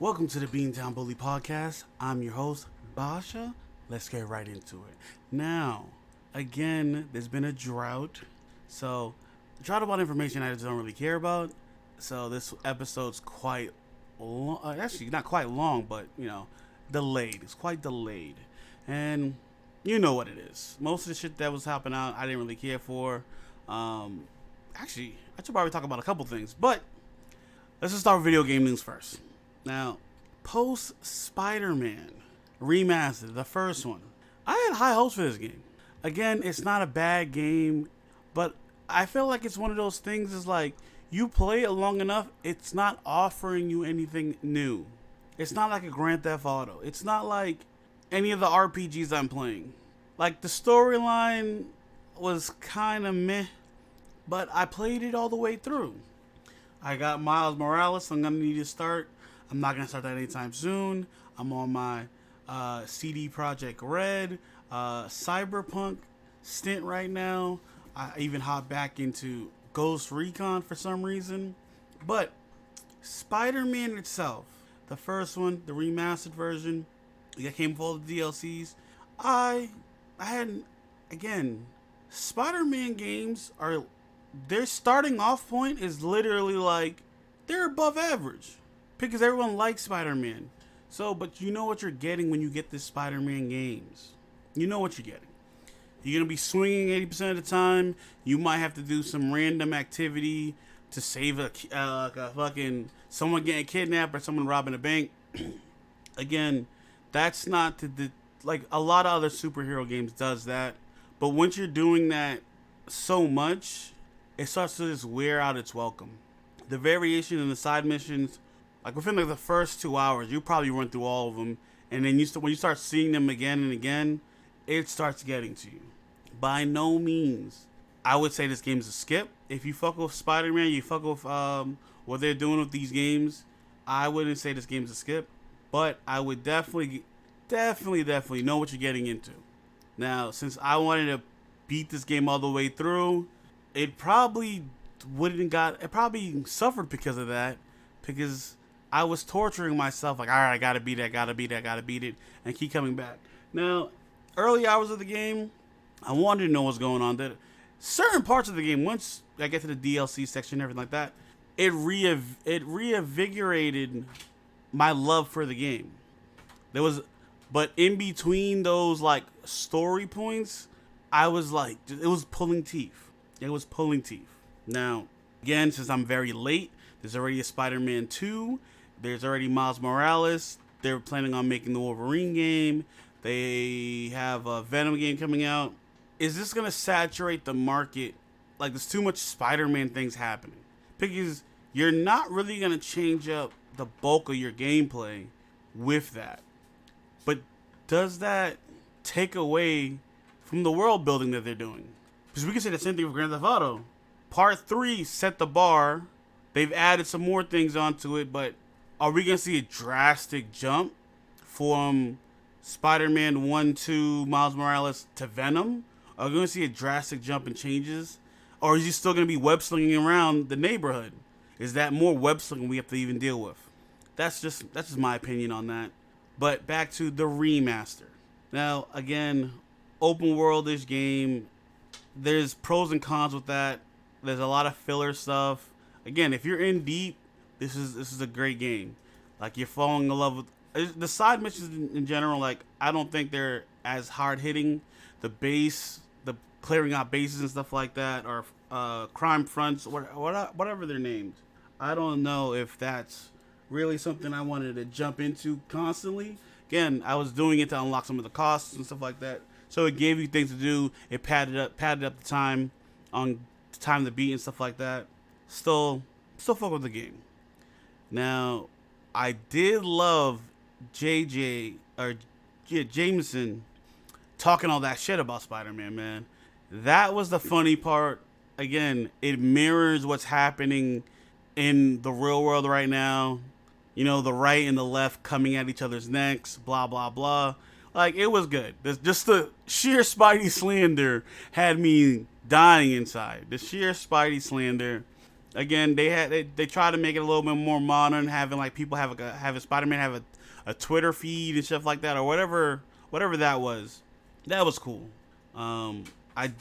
Welcome to the Beantown Bully Podcast. I'm your host, Basha. Let's get right into it. Now, again, there's been a drought. So, drought about information I just don't really care about. So, this episode's quite long. Actually, not quite long, but, delayed. It's quite delayed. And you know what it is. Most of the shit that was hopping out, I didn't really care for. Actually, I should probably talk about a couple things. But, let's just start with video game news first. Now, post Spider-Man remastered, the first one, I had high hopes for this game. Again, it's not a bad game, but I feel like it's one of those things is like, you play it long enough, it's not offering you anything new. It's not like a Grand Theft Auto. It's not like any of the RPGs I'm playing. Like, the storyline was kind of meh, but I played it all the way through. I got Miles Morales. I'm going to need to start. I'm not going to start that anytime soon. I'm on my CD Projekt Red Cyberpunk stint right now. I even hopped back into Ghost Recon for some reason. But Spider-Man itself, the first one, the remastered version, that came with all the DLCs. I hadn't, again, Spider-Man games are, their starting off point is literally like, they're above average. Because everyone likes Spider-Man. So, but you know what you're getting when you get this Spider-Man games. You know what you're getting. You're going to be swinging 80% of the time. You might have to do some random activity to save a fucking someone getting kidnapped or someone robbing a bank. Again, that's not like a lot of other superhero games does that. But once you're doing that so much, it starts to just wear out its welcome. The variation in the side missions, like within like the first 2 hours, you probably run through all of them, and then when you start seeing them again and again, it starts getting to you. By no means, I would say this game is a skip. If you fuck with Spider-Man, you fuck with what they're doing with these games, I wouldn't say this game's a skip, but I would definitely know what you're getting into. Now, since I wanted to beat this game all the way through, it probably suffered because of that, because I was torturing myself, like, all right, I gotta beat it, and keep coming back. Now, early hours of the game, I wanted to know what's going on. That certain parts of the game, once I get to the DLC section and everything like that, it reinvigorated my love for the game. But in between those like story points, I was like, it was pulling teeth. Now, again, since I'm very late, there's already a Spider-Man 2. There's already Miles Morales. They're planning on making the Wolverine game. They have a Venom game coming out. Is this going to saturate the market? Like, there's too much Spider-Man things happening. Because you're not really going to change up the bulk of your gameplay with that. But does that take away from the world building that they're doing? Because we can say the same thing with Grand Theft Auto. Part 3 set the bar. They've added some more things onto it, but are we going to see a drastic jump from Spider-Man 1, 2, Miles Morales to Venom? Are we going to see a drastic jump in changes? Or is he still going to be web-slinging around the neighborhood? Is that more web-slinging we have to even deal with? That's just my opinion on that. But back to the remaster. Now, again, open world-ish game. There's pros and cons with that. There's a lot of filler stuff. Again, if you're in deep, this is a great game. Like, you're falling in love with the side missions in general. Like, I don't think they're as hard hitting. The clearing out bases and stuff like that, or crime fronts, whatever they're named. I don't know if that's really something I wanted to jump into constantly. Again, I was doing it to unlock some of the costs and stuff like that. So it gave you things to do. It padded up the time on time to beat and stuff like that. Still fuck with the game. Now, I did love Jameson talking all that shit about Spider-Man, man. That was the funny part. Again, it mirrors what's happening in the real world right now. You know, the right and the left coming at each other's necks, blah, blah, blah. Like, it was good. Just the sheer Spidey slander had me dying inside. The sheer Spidey slander Again, they try to make it a little bit more modern, having like people having Spider-Man have a Twitter feed and stuff like that, or whatever that was. That was cool. I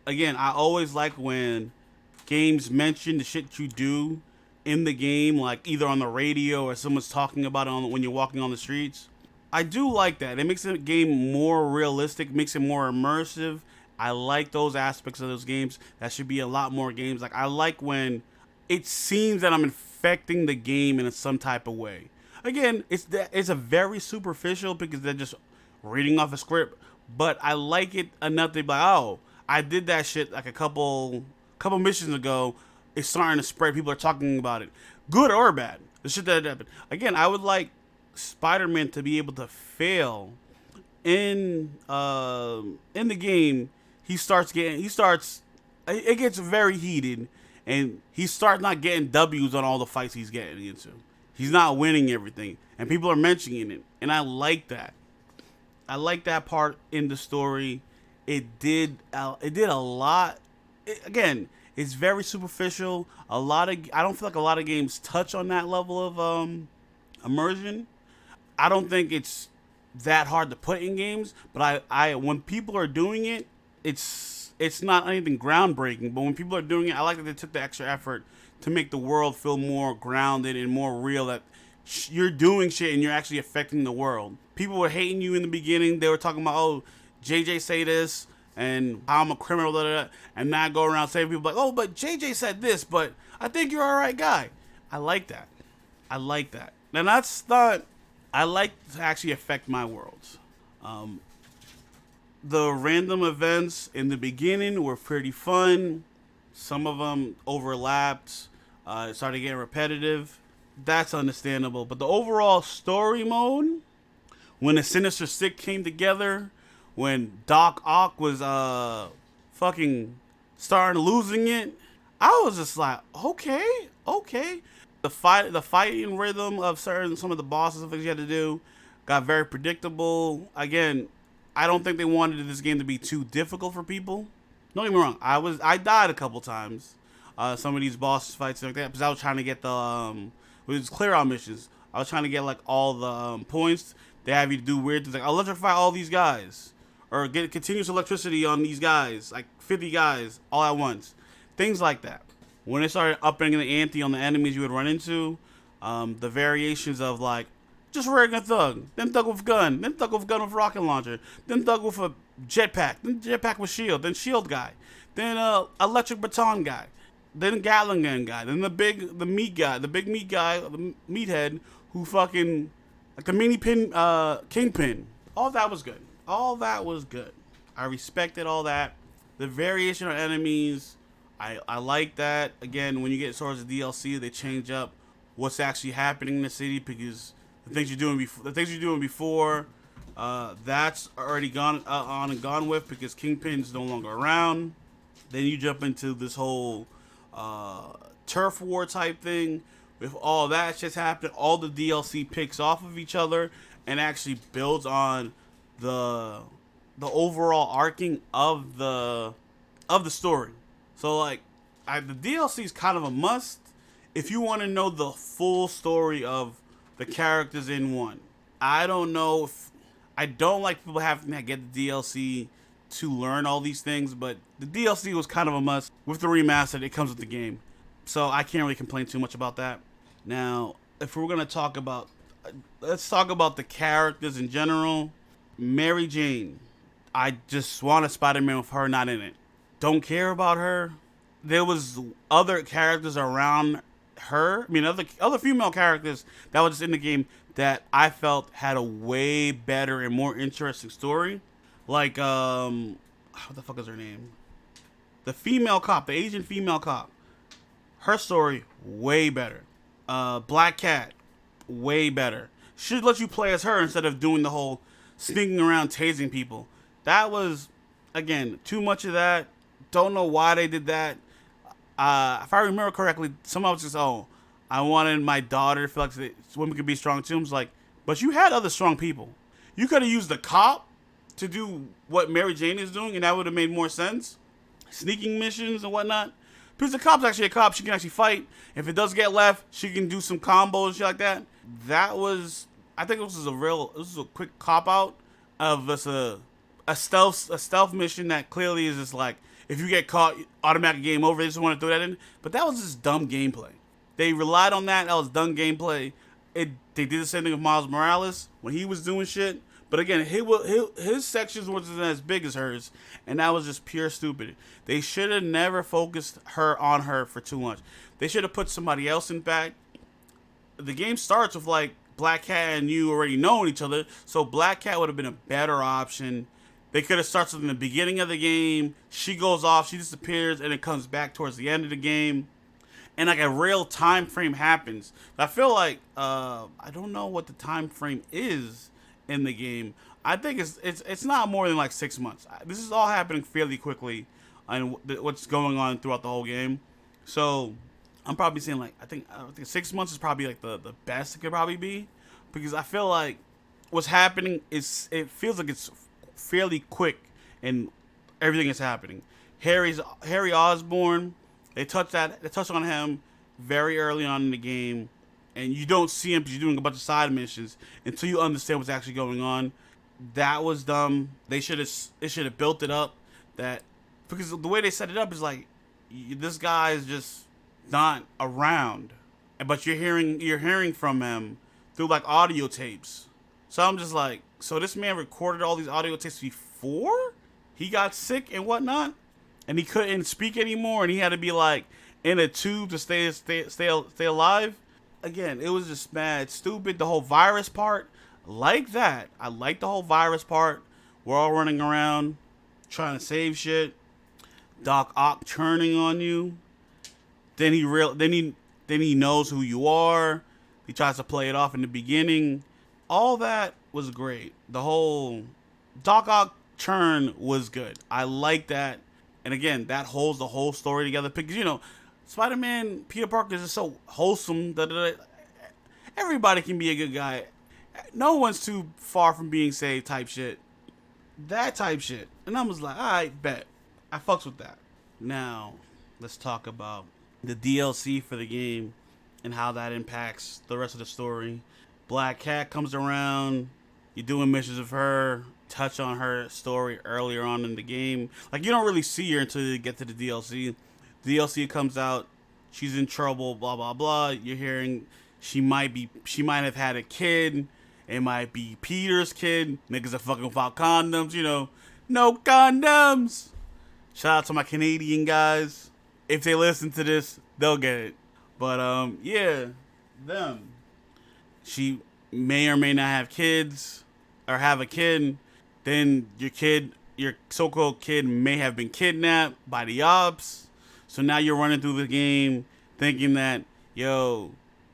again, I always like when games mention the shit you do in the game, like either on the radio or someone's talking about it when you're walking on the streets. I do like that. It makes the game more realistic, makes it more immersive. I like those aspects of those games. That should be a lot more games. Like I like when it seems that I'm infecting the game in some type of way. Again, it's a very superficial because they're just reading off a script, but I like it enough to be like, oh, I did that shit like a couple missions ago. It's starting to spread. People are talking about it, good or bad. The shit that happened. Again, I would like Spider-Man to be able to fail in the game. It gets very heated, and he starts not getting W's on all the fights he's getting into. He's not winning everything, and people are mentioning it, and I like that. I like that part in the story. It did a lot. Again, it's very superficial. I don't feel like a lot of games touch on that level of immersion. I don't think it's that hard to put in games, but I when people are doing it, it's not anything groundbreaking. But when people are doing it, I like that they took the extra effort to make the world feel more grounded and more real. That you're doing shit and you're actually affecting the world. People were hating you in the beginning. They were talking about, oh, JJ say this and how I'm a criminal, blah, blah, blah, and now I go around saying people like, oh, but JJ said this, but I think you're all right guy. I like that. And that's not. I like to actually affect my worlds. The random events in the beginning were pretty fun. Some of them overlapped. It started getting repetitive. That's understandable. But the overall story mode, when the Sinister Six came together, when Doc Ock was fucking starting losing it, I was just like, okay. The fighting rhythm of some of the bosses and things you had to do got very predictable. Again, I don't think they wanted this game to be too difficult for people. Don't get me wrong, I died a couple times. Some of these boss fights like that because I was trying to get the clear out missions. I was trying to get like all the points. They have you do weird things like electrify all these guys or get continuous electricity on these guys, like 50 guys all at once. Things like that. When they started upping the ante on the enemies you would run into, the variations of like just regular thug, then thug with gun, then thug with gun with rocket launcher, then thug with a jetpack, then jetpack with shield, then shield guy, then electric baton guy, then Gatling gun guy, then the big meat guy, the meathead who fucking like the mini pin kingpin. All that was good. I respected all that. The variation of enemies. I like that. Again, when you get towards the DLC, they change up what's actually happening in the city because the things you're doing before, that's already gone on and gone with because Kingpin's no longer around. Then you jump into this whole turf war type thing with all that shit's happening. All the DLC picks off of each other and actually builds on the overall arcing of the story. So like, the DLC is kind of a must if you want to know the full story of the characters in one. I don't like people having to get the DLC to learn all these things, but the DLC was kind of a must. With the remaster, it comes with the game. So I can't really complain too much about that. Now, if we're going to talk about, let's talk about the characters in general. Mary Jane. I just want a Spider-Man with her not in it. Don't care about her. There was other characters around her. I mean, other female characters that were just in the game that I felt had a way better and more interesting story. Like, what the fuck is her name? The female cop, the Asian female cop. Her story, way better. Black Cat, way better. Should let you play as her instead of doing the whole sneaking around tasing people. That was, again, too much of that. Don't know why they did that. If I remember correctly, someone was just, I wanted my daughter to feel like women could be strong too. I was like, but you had other strong people. You could have used the cop to do what Mary Jane is doing, and that would have made more sense. Sneaking missions and whatnot. Because the cop's actually a cop, she can actually fight. If it does get left, she can do some combos and shit like that. That was, I think this was a quick cop out of a stealth mission that clearly is just like, if you get caught, automatic game over. They just want to throw that in. But that was just dumb gameplay. They relied on that. That was dumb gameplay. They did the same thing with Miles Morales when he was doing shit. But again, his sections wasn't as big as hers, and that was just pure stupid. They should have never focused on her for too much. They should have put somebody else in back. The game starts with like Black Cat and you already knowing each other, so Black Cat would have been a better option. They could have started in the beginning of the game. She goes off, she disappears, and it comes back towards the end of the game. And like a real time frame happens. I feel like I don't know what the time frame is in the game. I think it's not more than like 6 months. This is all happening fairly quickly, and what's going on throughout the whole game. So I'm probably saying like I think 6 months is probably like the best it could probably be, because I feel like what's happening is it feels like it's fairly quick and everything is happening. Harry Osborn. They touch on him very early on in the game, and you don't see him because you're doing a bunch of side missions until you understand what's actually going on. That was dumb. They should have built it up because the way they set it up is like this guy is just not around, but you're hearing from him through like audio tapes. So I'm just like, so this man recorded all these audio tapes before he got sick and whatnot, and he couldn't speak anymore, and he had to be like in a tube to stay alive. Again, it was just mad stupid. The whole virus part, like that. I like the whole virus part. We're all running around trying to save shit. Doc Ock turning on you. Then he knows who you are. He tries to play it off in the beginning. All that was great. The whole Doc Ock turn was good. I like that. And again, that holds the whole story together. Because, you know, Spider-Man, Peter Parker is just so wholesome. Everybody can be a good guy. No one's too far from being saved type shit. That type shit. And I was like, alright, bet. I fucks with that. Now, let's talk about the DLC for the game and how that impacts the rest of the story. Black Cat comes around. You're doing missions with her. Touch on her story earlier on in the game. Like, you don't really see her until you get to the DLC. DLC comes out. She's in trouble, blah, blah, blah. You're hearing she might have had a kid. It might be Peter's kid. Niggas are fucking without condoms, you know. No condoms. Shout out to my Canadian guys. If they listen to this, they'll get it. But, yeah, them. She may or may not have kids or have a kid. Then your so-called kid may have been kidnapped by the ops. So now you're running through the game thinking that, yo,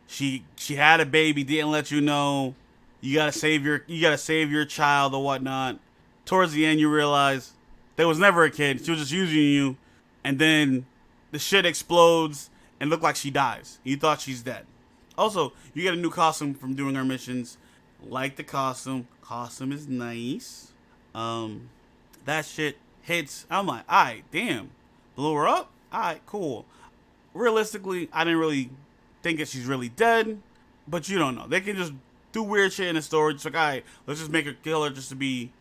she had a baby, didn't let you know. You gotta save your child or whatnot. Towards the end, you realize there was never a kid. She was just using you. And then the shit explodes and look like she dies. You thought she's dead. Also, you get a new costume from doing her missions. Like the costume. Costume is nice. That shit hits. I'm like, alright, damn. Blew her up? Alright, cool. Realistically, I didn't really think that she's really dead. But you don't know. They can just do weird shit in the story. Just like, alright, let's just make her kill her just to be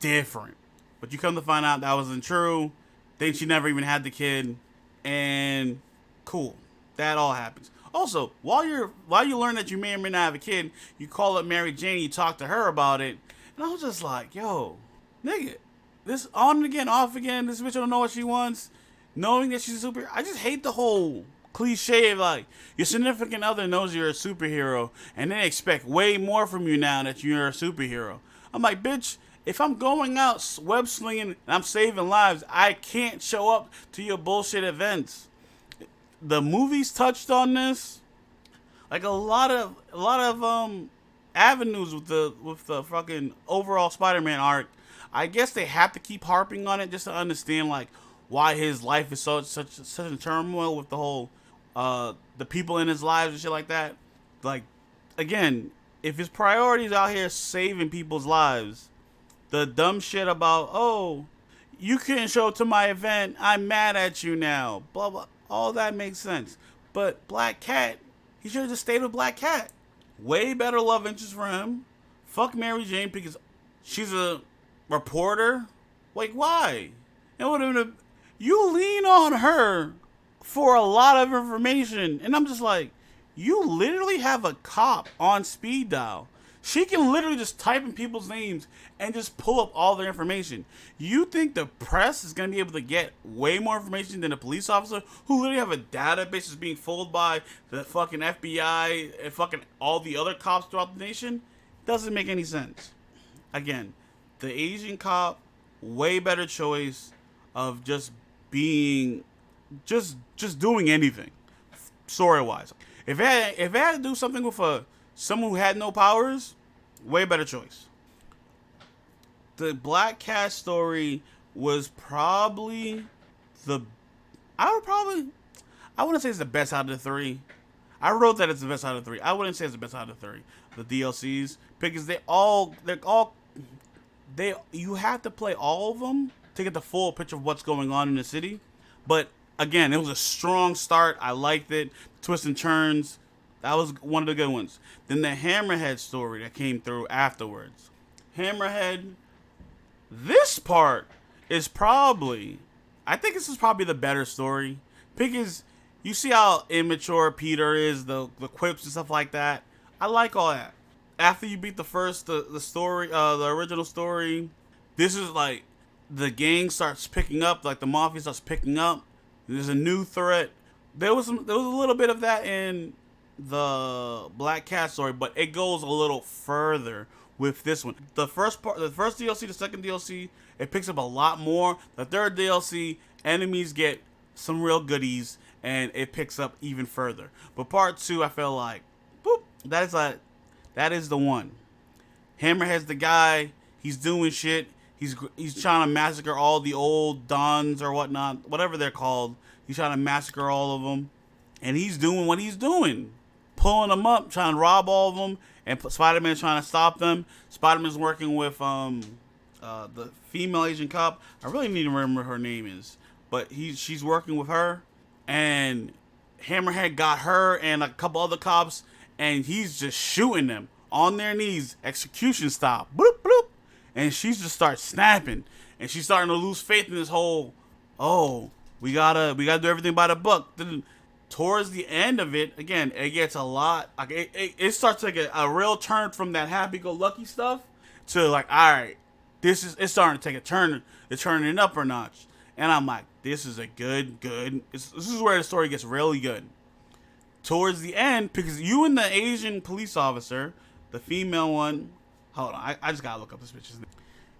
different. But you come to find out that wasn't true. Then she never even had the kid. And cool. That all happens. Also, while you learn that you may or may not have a kid, you call up Mary Jane, you talk to her about it. And I was just like, yo, nigga, this on and again, off again, this bitch don't know what she wants, knowing that she's a superhero. I just hate the whole cliche of like, your significant other knows you're a superhero, and they expect way more from you now that you're a superhero. I'm like, bitch, if I'm going out web slinging and I'm saving lives, I can't show up to your bullshit events. The movies touched on this, like a lot of avenues with the fucking overall Spider-Man arc. I guess they have to keep harping on it just to understand like why his life is such a turmoil with the whole the people in his lives and shit like that. Like, again, if his priorities out here saving people's lives, the dumb shit about, oh, you couldn't show up to my event, I'm mad at you now, blah blah. All that makes sense. But Black Cat, he should have just stayed with Black Cat. Way better love interest for him. Fuck Mary Jane because she's a reporter. Like, why? It would have been you lean on her for a lot of information. And I'm just like, you literally have a cop on speed dial. She can literally just type in people's names and just pull up all their information. You think the press is going to be able to get way more information than a police officer who literally have a database that's being fooled by the fucking FBI and fucking all the other cops throughout the nation? Doesn't make any sense. Again, the Asian cop, way better choice of just being, just doing anything, story-wise. If it had to do something with someone who had no powers, way better choice. The Black Cat story was probably I wouldn't say it's the best out of the three. I wrote that it's the best out of the three. I wouldn't say it's the best out of the three. The DLCs, because you have to play all of them to get the full picture of what's going on in the city. But again, it was a strong start. I liked it. Twists and turns. That was one of the good ones. Then the Hammerhead story that came through afterwards. Hammerhead, this part is probably, I think this is probably the better story. Because you see how immature Peter is, the quips and stuff like that. I like all that. After you beat the story, the original story, this is like, the gang starts picking up, like the mafia starts picking up. There's a new threat. There was a little bit of that in the Black Cat story, but it goes a little further with this one. The first DLC, the second DLC, it picks up a lot more. The third DLC, enemies get some real goodies, and it picks up even further. But part 2, I feel like, boop, that is the one. Hammerhead's the guy. He's doing shit. He's trying to massacre all the old Dons or whatnot, whatever they're called. He's trying to massacre all of them. And he's doing what he's doing. Pulling them up, trying to rob all of them. And Spider-Man's trying to stop them. Spider-Man's working with the female Asian cop. I really need to remember her name is. But she's working with her. And Hammerhead got her and a couple other cops. And he's just shooting them on their knees. Execution style. Bloop, bloop. And she just starts snapping. And she's starting to lose faith in this whole, we gotta do everything by the book. Then towards the end of it, again, it gets a lot, like it starts to get a real turn from that happy-go-lucky stuff to like, all right, it's starting to take a turn, it's turning it up a notch. And I'm like, this is a good, this is where the story gets really good. Towards the end, because you and the Asian police officer, the female one, hold on, I just gotta look up this bitch's name.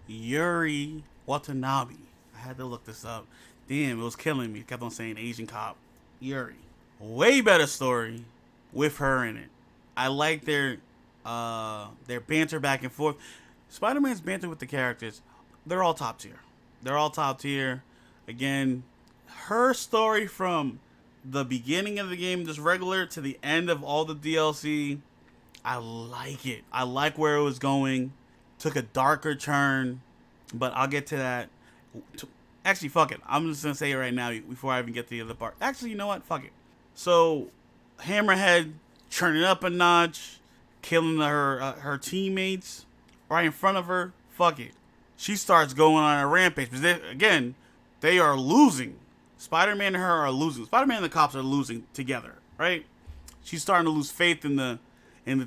Yuri Watanabe. I had to look this up. Damn, it was killing me. Kept on saying Asian cop. Yuri. Way better story with her in it. I like their banter back and forth. Spider-Man's banter with the characters, they're all top tier. They're all top tier. Again, her story from the beginning of the game, just regular, to the end of all the DLC, I like it. I like where it was going. Took a darker turn, but I'll get to that. Actually, fuck it. I'm just going to say it right now before I even get to the other part. Actually, you know what? Fuck it. So, Hammerhead turning up a notch, killing her teammates right in front of her. Fuck it. She starts going on a rampage. Because they are losing. Spider-Man and her are losing. Spider-Man and the cops are losing together, right? She's starting to lose faith in the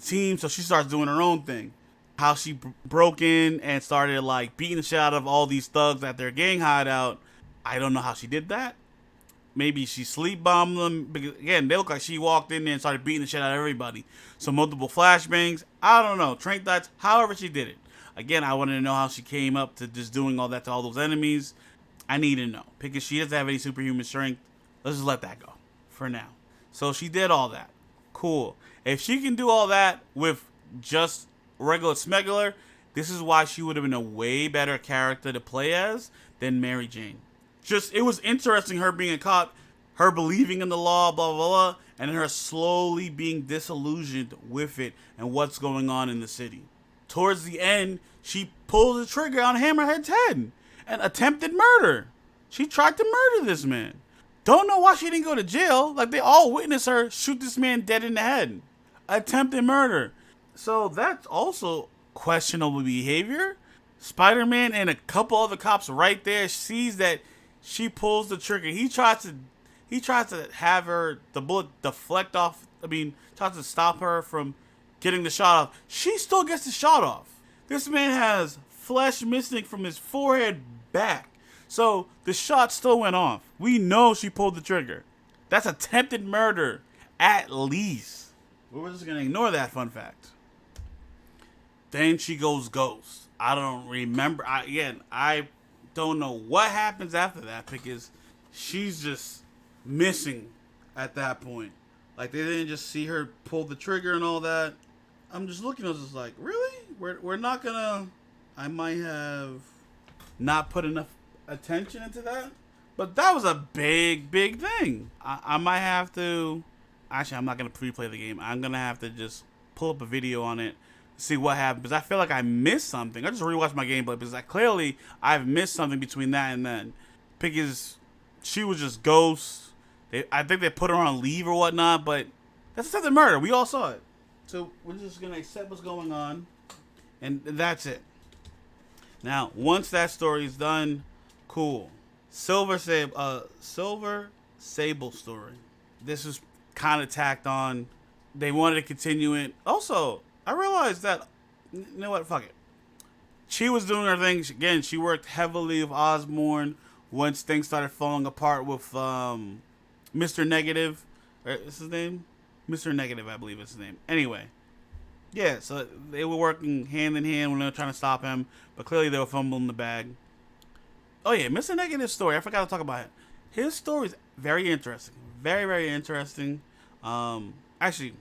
team, so she starts doing her own thing. How she broke in and started like beating the shit out of all these thugs at their gang hideout. I don't know how she did that. Maybe she sleep bombed them. Because again, they look like she walked in there and started beating the shit out of everybody. So multiple flashbangs. I don't know. Train thoughts. However she did it. Again, I wanted to know how she came up to just doing all that to all those enemies. I need to know. Because she doesn't have any superhuman strength. Let's just let that go for now. So she did all that. Cool. If she can do all that with just regular smuggler, this is why she would have been a way better character to play as than Mary Jane. Just, it was interesting her being a cop, her believing in the law, blah, blah, blah, and her slowly being disillusioned with it and what's going on in the city. Towards the end, she pulled the trigger on Hammerhead's head and attempted murder. She tried to murder this man. Don't know why she didn't go to jail. Like, they all witness her shoot this man dead in the head. Attempted murder. So that's also questionable behavior. Spider-Man and a couple other cops right there sees that she pulls the trigger. He tries to have her, the bullet deflect off. Tries to stop her from getting the shot off. She still gets the shot off. This man has flesh missing from his forehead back. So the shot still went off. We know she pulled the trigger. That's attempted murder, at least. We're just going to ignore that fun fact. Then she goes ghost. I don't remember. I don't know what happens after that because she's just missing at that point. Like, they didn't just see her pull the trigger and all that. I'm just looking, I was just like, really? We're not gonna... I might have not put enough attention into that. But that was a big thing. I might have to... Actually, I'm not going to pre-play the game. I'm going to have to just pull up a video on it, see what happened. Because I feel like I missed something. I just rewatched my gameplay because clearly I've missed something between that and then. Because she was just ghost. I think they put her on leave or whatnot, but that's attempted murder. We all saw it. So we're just going to accept what's going on. And that's it. Now, once that story is done, cool. Silver Sable story. This is kind of tacked on. They wanted to continue it. Also, I realized that, you know what, fuck it. She was doing her thing. Again, she worked heavily with Osborn once things started falling apart with Mr. Negative. What's his name? Mr. Negative, I believe is his name. Anyway. Yeah, so they were working hand in hand when they were trying to stop him, but clearly they were fumbling the bag. Oh yeah, Mr. Negative's story. I forgot to talk about it. His story is very interesting. Very interesting. Actually,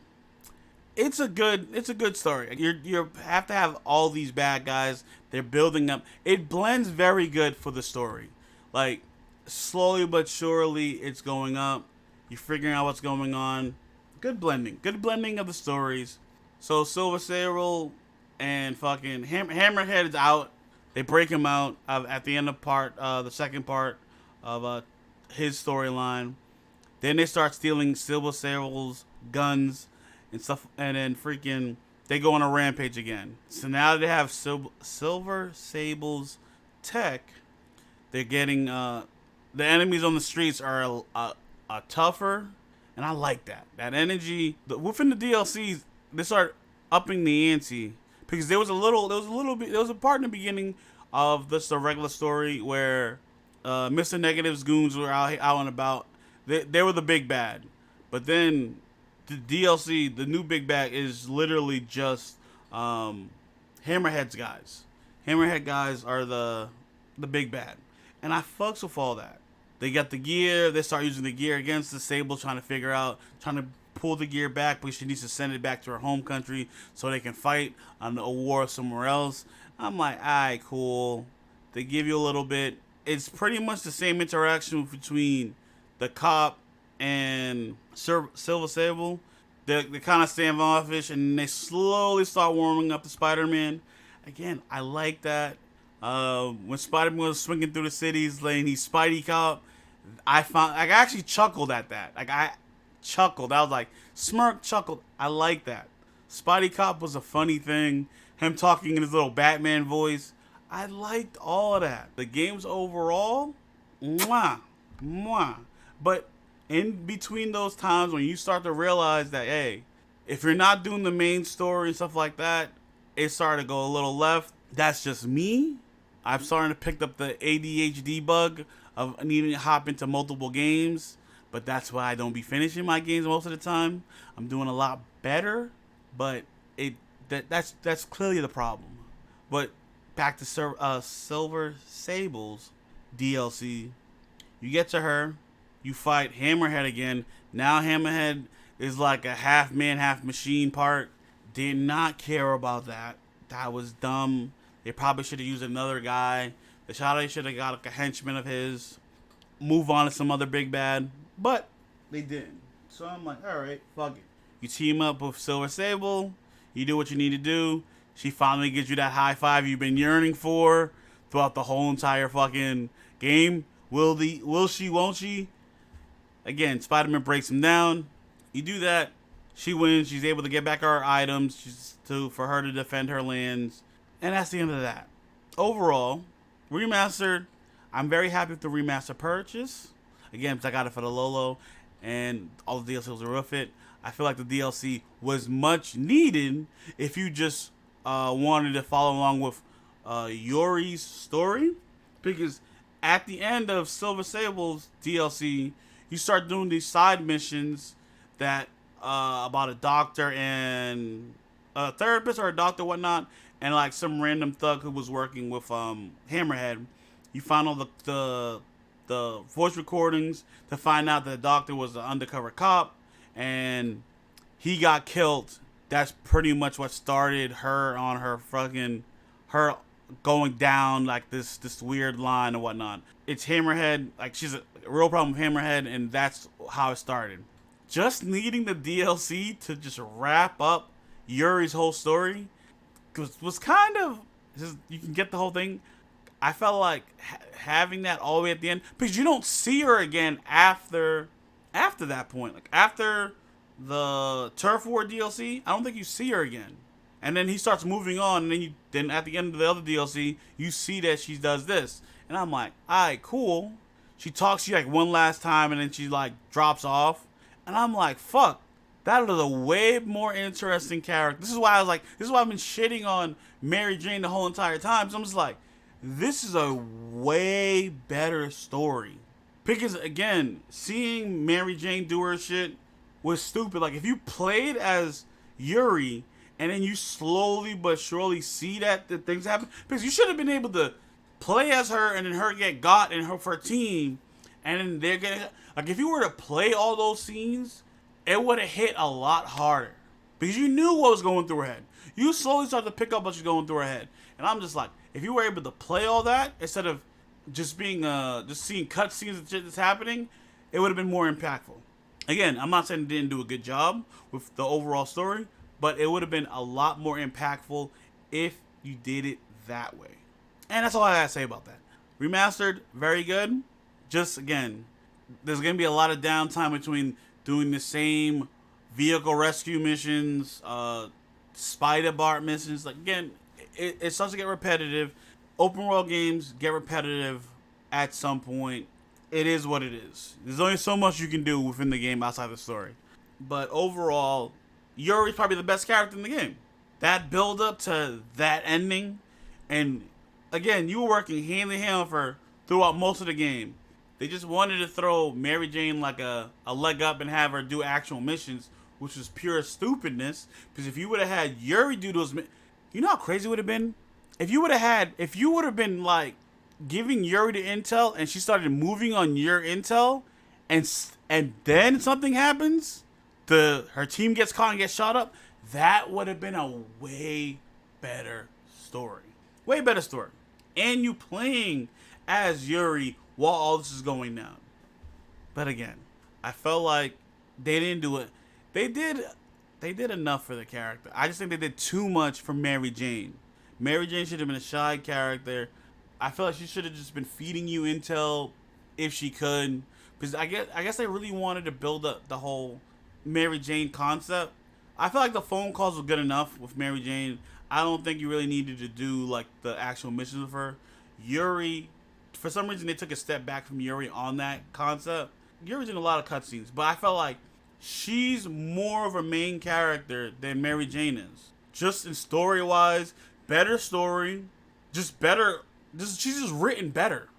it's a good story. You have to have all these bad guys. They're building up. It blends very good for the story. Like, slowly but surely, it's going up. You're figuring out what's going on. Good blending. Good blending of the stories. So Silver Sable and fucking Hammerhead is out. They break him out at the end of the second part of his storyline. Then they start stealing Silver Sable's guns and stuff, and then freaking they go on a rampage again. So now they have Silver Sable's tech. They're getting the enemies on the streets are tougher, and I like that energy. Within the DLCs, they start upping the ante because there was a part in the beginning of the regular story where Mr. Negative's goons were out and about. They were the big bad, but then the DLC, the new big bad, is literally just Hammerhead's guys. Hammerhead guys are the big bad, and I fucks with all that. They got the gear. They start using the gear against the Sable, trying to pull the gear back, but she needs to send it back to her home country so they can fight on a war somewhere else. I'm like, alright, cool. They give you a little bit. It's pretty much the same interaction between the cop and Silver Sable. They kind of stand offish, and they slowly start warming up to Spider-Man. Again, I like that. When Spider-Man was swinging through the cities, laying he's Spidey Cop, I actually chuckled at that. I was like, smirk, chuckled. I like that. Spidey Cop was a funny thing. Him talking in his little Batman voice. I liked all of that. The games overall, mwah. But in between those times when you start to realize that, hey, if you're not doing the main story and stuff like that, it started to go a little left. That's just me. I'm starting to pick up the ADHD bug of needing to hop into multiple games. But that's why I don't be finishing my games most of the time. I'm doing a lot better, but that's clearly the problem. But back to Silver Sable's DLC. You get to her, you fight Hammerhead again. Now Hammerhead is like a half man, half machine part. Did not care about that. That was dumb. They probably should have used another guy. They should have got like a henchman of his. Move on to some other big bad. But they didn't. So I'm like, alright, fuck it. You team up with Silver Sable. You do what you need to do. She finally gives you that high five you've been yearning for throughout the whole entire fucking game. Will she, won't she? Again, Spider-Man breaks him down. You do that, she wins. She's able to get back her items for her to defend her lands, and that's the end of that. Overall, remastered. I'm very happy with the remaster purchase. Again, because I got it for the Lolo, and all the DLC was worth it. I feel like the DLC was much needed if you just wanted to follow along with Yuri's story, because at the end of Silver Sable's DLC, you start doing these side missions that about a doctor and a therapist or a doctor, whatnot, and like some random thug who was working with Hammerhead. You find all the voice recordings to find out that the doctor was an undercover cop and he got killed. That's pretty much what started her on her going down like this weird line and whatnot. It's Hammerhead, like she's a real problem with Hammerhead, and that's how it started. Just needing the DLC to just wrap up Yuri's whole story was kind of, you can get the whole thing. I felt like having that all the way at the end, because you don't see her again after that point. Like after the Turf War DLC, I don't think you see her again. And then he starts moving on, and then at the end of the other DLC, you see that she does this. And I'm like, alright, cool. She talks to you like one last time, and then she like drops off. And I'm like, fuck, that is a way more interesting character. This is why I've been shitting on Mary Jane the whole entire time. So I'm just like, this is a way better story. Because again, seeing Mary Jane do her shit was stupid. Like if you played as Yuri and then you slowly but surely see that the things happen, because you should have been able to play as her and then her get got in her team, and then they're getting, like if you were to play all those scenes, it would have hit a lot harder because you knew what was going through her head. You slowly start to pick up what's going through her head, and I'm just like, if you were able to play all that instead of just being just seeing cutscenes and shit that's happening, it would have been more impactful. Again, I'm not saying it didn't do a good job with the overall story, but it would have been a lot more impactful if you did it that way. And that's all I gotta say about that. Remastered, very good. Just again, there's gonna be a lot of downtime between doing the same vehicle rescue missions, spider bart missions. Like again, it starts to get repetitive. Open world games get repetitive at some point. It is what it is. There's only so much you can do within the game outside the story. But overall, Yuri's probably the best character in the game. That build up to that ending, and again, you were working hand in hand with her throughout most of the game. They just wanted to throw Mary Jane like a leg up and have her do actual missions, which was pure stupidness. Because if you would have had Yuri do those, you know how crazy it would have been? If you would have been like giving Yuri the intel and she started moving on your intel, and then something happens, her team gets caught and gets shot up, that would have been a way better story. Way better story. And you playing as Yuri while all this is going down. But again, I felt like they didn't do it. They did enough for the character. I just think they did too much for Mary Jane. Mary Jane should have been a shy character. I feel like she should have just been feeding you intel if she could. Because I guess they really wanted to build up the whole Mary Jane concept. I feel like the phone calls were good enough with Mary Jane. I don't think you really needed to do like the actual missions with her. Yuri, for some reason they took a step back from Yuri on that concept. Yuri's in a lot of cutscenes, but I felt like she's more of a main character than Mary Jane is. Just in story wise, better story, just better. She's just written better.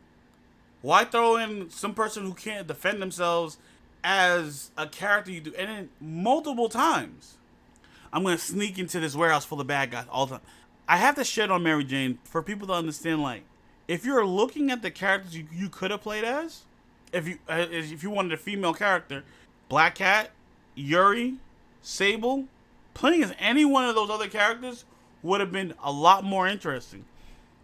Why throw in some person who can't defend themselves as a character you do, and then multiple times? I'm gonna sneak into this warehouse full of bad guys all the time. I have to shit on Mary Jane for people to understand. Like, if you're looking at the characters you could have played as, if you wanted a female character, Black Cat, Yuri, Sable, playing as any one of those other characters would have been a lot more interesting.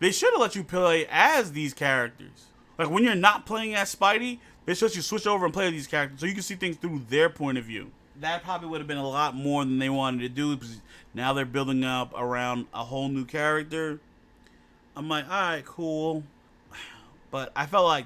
They should have let you play as these characters. Like when you're not playing as Spidey, they should let you switch over and play these characters so you can see things through their point of view. That probably would have been a lot more than they wanted to do, because now they're building up around a whole new character. I'm like, alright, cool. But I felt like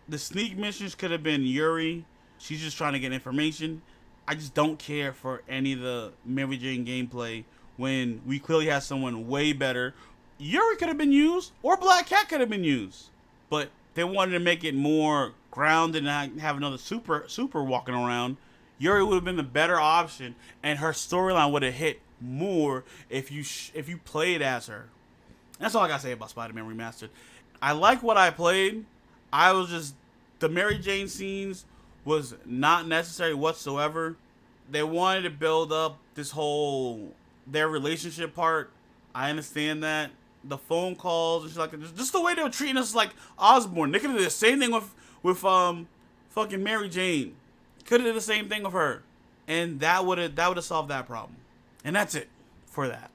the sneak missions could have been Yuri. She's just trying to get information. I just don't care for any of the Mary Jane gameplay when we clearly have someone way better. Yuri could have been used, or Black Cat could have been used, but they wanted to make it more grounded and not have another super walking around. Yuri would have been the better option, and her storyline would have hit more if you played as her. That's all I gotta say about Spider-Man Remastered. I like what I played. I was just, the Mary Jane scenes was not necessary whatsoever. They wanted to build up this whole their relationship part. I understand that. The phone calls and shit like that. Just the way they were treating us like Osborn. They could have did the same thing with fucking Mary Jane. Could have did the same thing with her. And that would have solved that problem. And that's it for that.